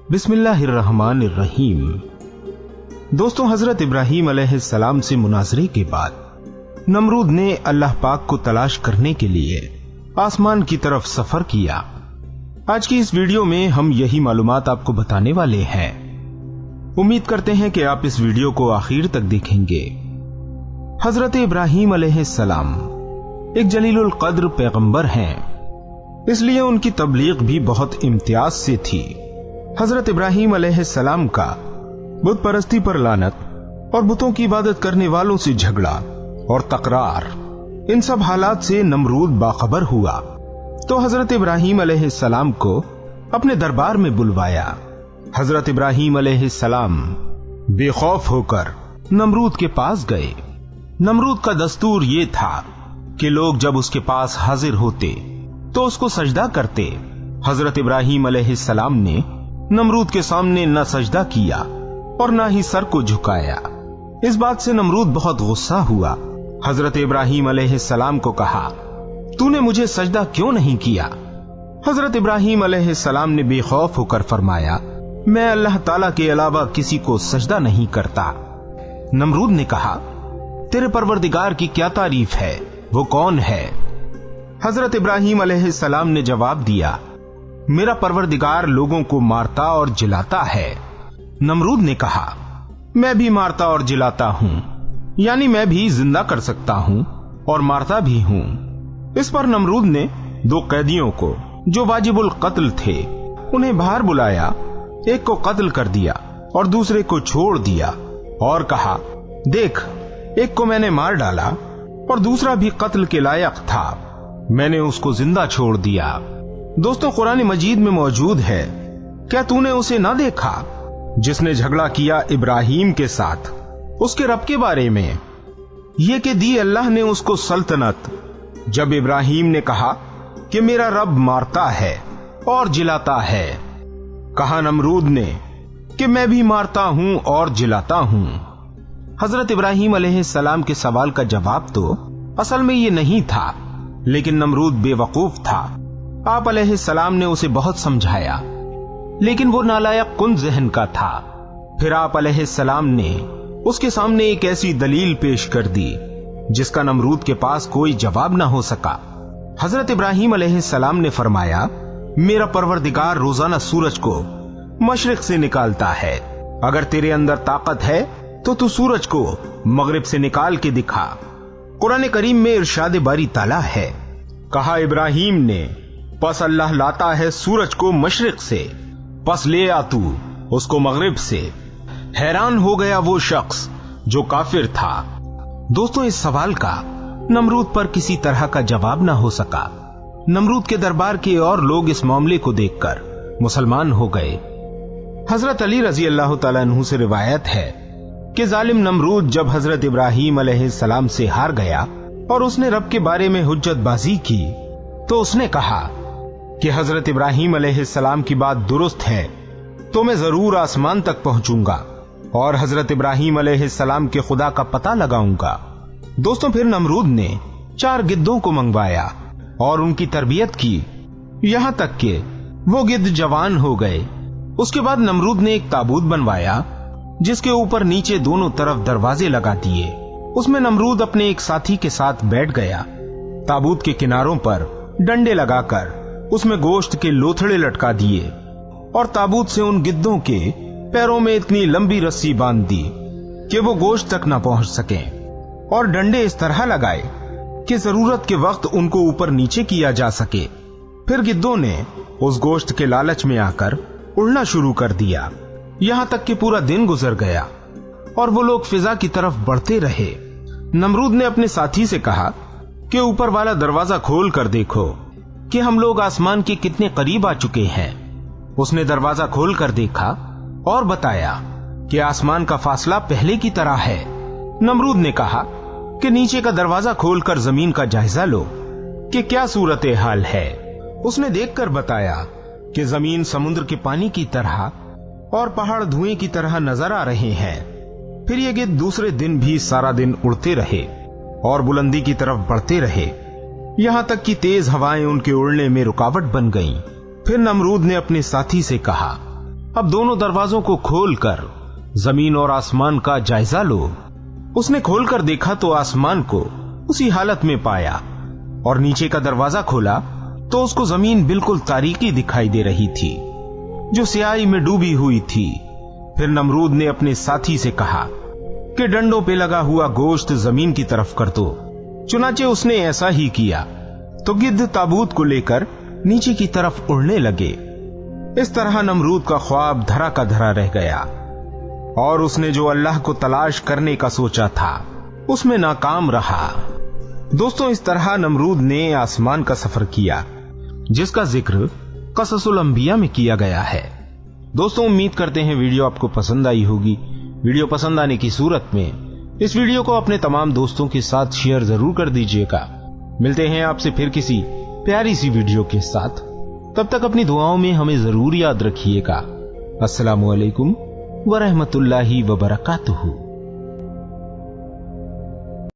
बिस्मिल्लाहिर्रहमानिर्रहीम। दोस्तों, हजरत इब्राहीम अलैहिस्सलाम से मुनाजरे के बाद नमरूद ने अल्लाह पाक को तलाश करने के लिए आसमान की तरफ सफर किया। आज की इस वीडियो में हम यही मालूमात आपको बताने वाले हैं। उम्मीद करते हैं कि आप इस वीडियो को आखिर तक देखेंगे। हजरत इब्राहीम अलैहिस्सलाम एक जलीलुल कद्र पैगंबर हैं, इसलिए उनकी तबलीग भी बहुत इम्तियाज से थी। हजरत इब्राहीम अलैहिस्सलाम का बुत परस्ती पर लानत और बुतों की इबादत करने वालों से झगड़ा और तकरार, इन सब हालात से नमरूद बाखबर हुआ तो हजरत इब्राहीम अलैहिस्सलाम को अपने दरबार में बुलवाया। हजरत इब्राहीम अलैहिस्सलाम बेखौफ होकर नमरूद के पास गए। नमरूद का दस्तूर ये था कि लोग जब उसके पास हाजिर होते तो उसको सजदा करते। हजरत इब्राहीम अलैहिस्सलाम ने नमरूद के सामने न सजदा किया और न ही सर को झुकाया। इस बात से नमरूद बहुत गुस्सा हुआ। हजरत इब्राहीम अलैहिस्सलाम को कहा, तूने मुझे सजदा क्यों नहीं किया? हजरत इब्राहीम अलैहिस्सलाम ने बेखौफ होकर फरमाया, मैं अल्लाह ताला के अलावा किसी को सजदा नहीं करता। नमरूद ने कहा, तेरे परवरदिगार की क्या तारीफ है, वो कौन है? हजरत इब्राहीम अलैहिस्सलाम ने जवाब दिया, मेरा परवरदिगार लोगों को मारता और जिलाता है। नमरूद ने कहा, मैं भी मारता और जिलाता हूं, यानी मैं भी जिंदा कर सकता हूं और मारता भी हूं। इस पर नमरूद ने दो कैदियों को जो वाजिबुल कत्ल थे उन्हें बाहर बुलाया, एक को कत्ल कर दिया और दूसरे को छोड़ दिया और कहा, देख, एक को मैंने मार डाला और दूसरा भी कत्ल के लायक था, मैंने उसको जिंदा छोड़ दिया। दोस्तों, कुरान मजीद में मौजूद है, क्या तूने उसे ना देखा जिसने झगड़ा किया इब्राहीम के साथ उसके रब के बारे में, ये कि दी अल्लाह ने उसको सल्तनत, जब इब्राहीम ने कहा कि मेरा रब मारता है और जिलाता है। कहा नमरूद ने कि मैं भी मारता हूं और जिलाता हूं। हजरत इब्राहीम अलैहिस्सलाम के सवाल का जवाब तो असल में ये नहीं था, लेकिन नमरूद बेवकूफ था। आप अलैहिस्सलाम ने उसे बहुत समझाया, लेकिन वो नालायक कुन ज़हन का था। फिर आप अलैहिस्सलाम ने उसके सामने एक ऐसी दलील पेश कर दी जिसका नमरूद के पास कोई जवाब ना हो सका। हजरत इब्राहीम अलैहिस्सलाम ने फरमाया, मेरा परवरदिगार रोजाना सूरज को मशरिक से निकालता है, अगर तेरे अंदर ताकत है तो तू सूरज को मगरिब से निकाल के दिखा। कुरान करीम में इरशाद बारी ताला है, कहा इब्राहीम ने, पस अल्लाह लाता है सूरज को मशरिक से, पस ले आ तू उसको मगरिब से। हैरान हो गया वो शख्स जो काफिर था। दोस्तों, इस सवाल का नमरूद पर किसी तरह का जवाब ना हो सका। नमरूद के दरबार के और लोग इस मामले को देखकर मुसलमान हो गए। हजरत अली रजी अल्लाह तआला अन्हु से रिवायत है कि जालिम नमरूद जब हजरत इब्राहीम अलैहिस्सलाम से हार गया और उसने रब के बारे में हुज्जतबाजी की तो उसने कहा कि हजरत इब्राहीम अलैहिस्सलाम की बात दुरुस्त है तो मैं जरूर आसमान तक पहुंचूंगा और हजरत इब्राहीम अलैहिस्सलाम के खुदा का पता लगाऊंगा। दोस्तों, फिर नमरूद ने 4 गिद्धों को मंगवाया और उनकी तरबियत की, यहां तक कि वो गिद्ध जवान हो गए। उसके बाद नमरूद ने एक ताबूत बनवाया जिसके ऊपर नीचे दोनों तरफ दरवाजे लगा दिए। उसमें नमरूद अपने एक साथी के साथ बैठ गया। ताबूत के किनारों पर डंडे लगाकर उसमें गोश्त के लोथड़े लटका दिए और ताबूत से उन गिद्धों के पैरों में इतनी लंबी रस्सी बांध दी कि वो गोश्त तक न पहुंच सके और डंडे इस तरह लगाए कि जरूरत के वक्त उनको ऊपर नीचे किया जा सके। फिर गिद्धों ने उस गोश्त के लालच में आकर उड़ना शुरू कर दिया, यहां तक कि पूरा दिन गुजर गया और वो लोग फिजा की तरफ बढ़ते रहे। नमरूद ने अपने साथी से कहा कि ऊपर वाला दरवाजा खोल कर देखो कि हम लोग आसमान के कितने करीब आ चुके हैं। उसने दरवाजा खोल कर देखा और बताया कि आसमान का फासला पहले की तरह है। नमरूद ने कहा कि नीचे का दरवाजा खोलकर जमीन का जायजा लो कि क्या सूरत हाल है। उसने देखकर बताया कि जमीन समुद्र के पानी की तरह और पहाड़ धुएं की तरह नजर आ रहे हैं। फिर ये गिद्ध दूसरे दिन भी सारा दिन उड़ते रहे और बुलंदी की तरफ बढ़ते रहे, यहां तक कि तेज हवाएं उनके उड़ने में रुकावट बन गईं। फिर नमरूद ने अपने साथी से कहा अब दोनों दरवाजों को खोलकर जमीन और आसमान का जायजा लो। उसने खोलकर देखा तो आसमान को उसी हालत में पाया और नीचे का दरवाजा खोला तो उसको जमीन बिल्कुल तारीकी दिखाई दे रही थी, जो स्याही में डूबी हुई थी। फिर नमरूद ने अपने साथी से कहा कि डंडों पे लगा हुआ गोश्त जमीन की तरफ कर दो। चुनाचे उसने ऐसा ही किया तो गिद्ध ताबूत को लेकर नीचे की तरफ उड़ने लगे। इस तरह नमरूद का ख्वाब धरा का धरा रह गया और उसने जो अल्लाह को तलाश करने का सोचा था उसमें नाकाम रहा। दोस्तों, इस तरह नमरूद ने आसमान का सफर किया, जिसका जिक्र क़ससुल अंबिया में किया गया है। दोस्तों, उम्मीद करते हैं वीडियो आपको पसंद आई होगी। वीडियो पसंद आने की सूरत में इस वीडियो को अपने तमाम दोस्तों के साथ शेयर जरूर कर दीजिएगा। मिलते हैं आपसे फिर किसी प्यारी सी वीडियो के साथ। तब तक अपनी दुआओं में हमें जरूर याद रखिएगा। अस्सलामु अलैकुम व रहमतुल्लाहि व बरकातुहू।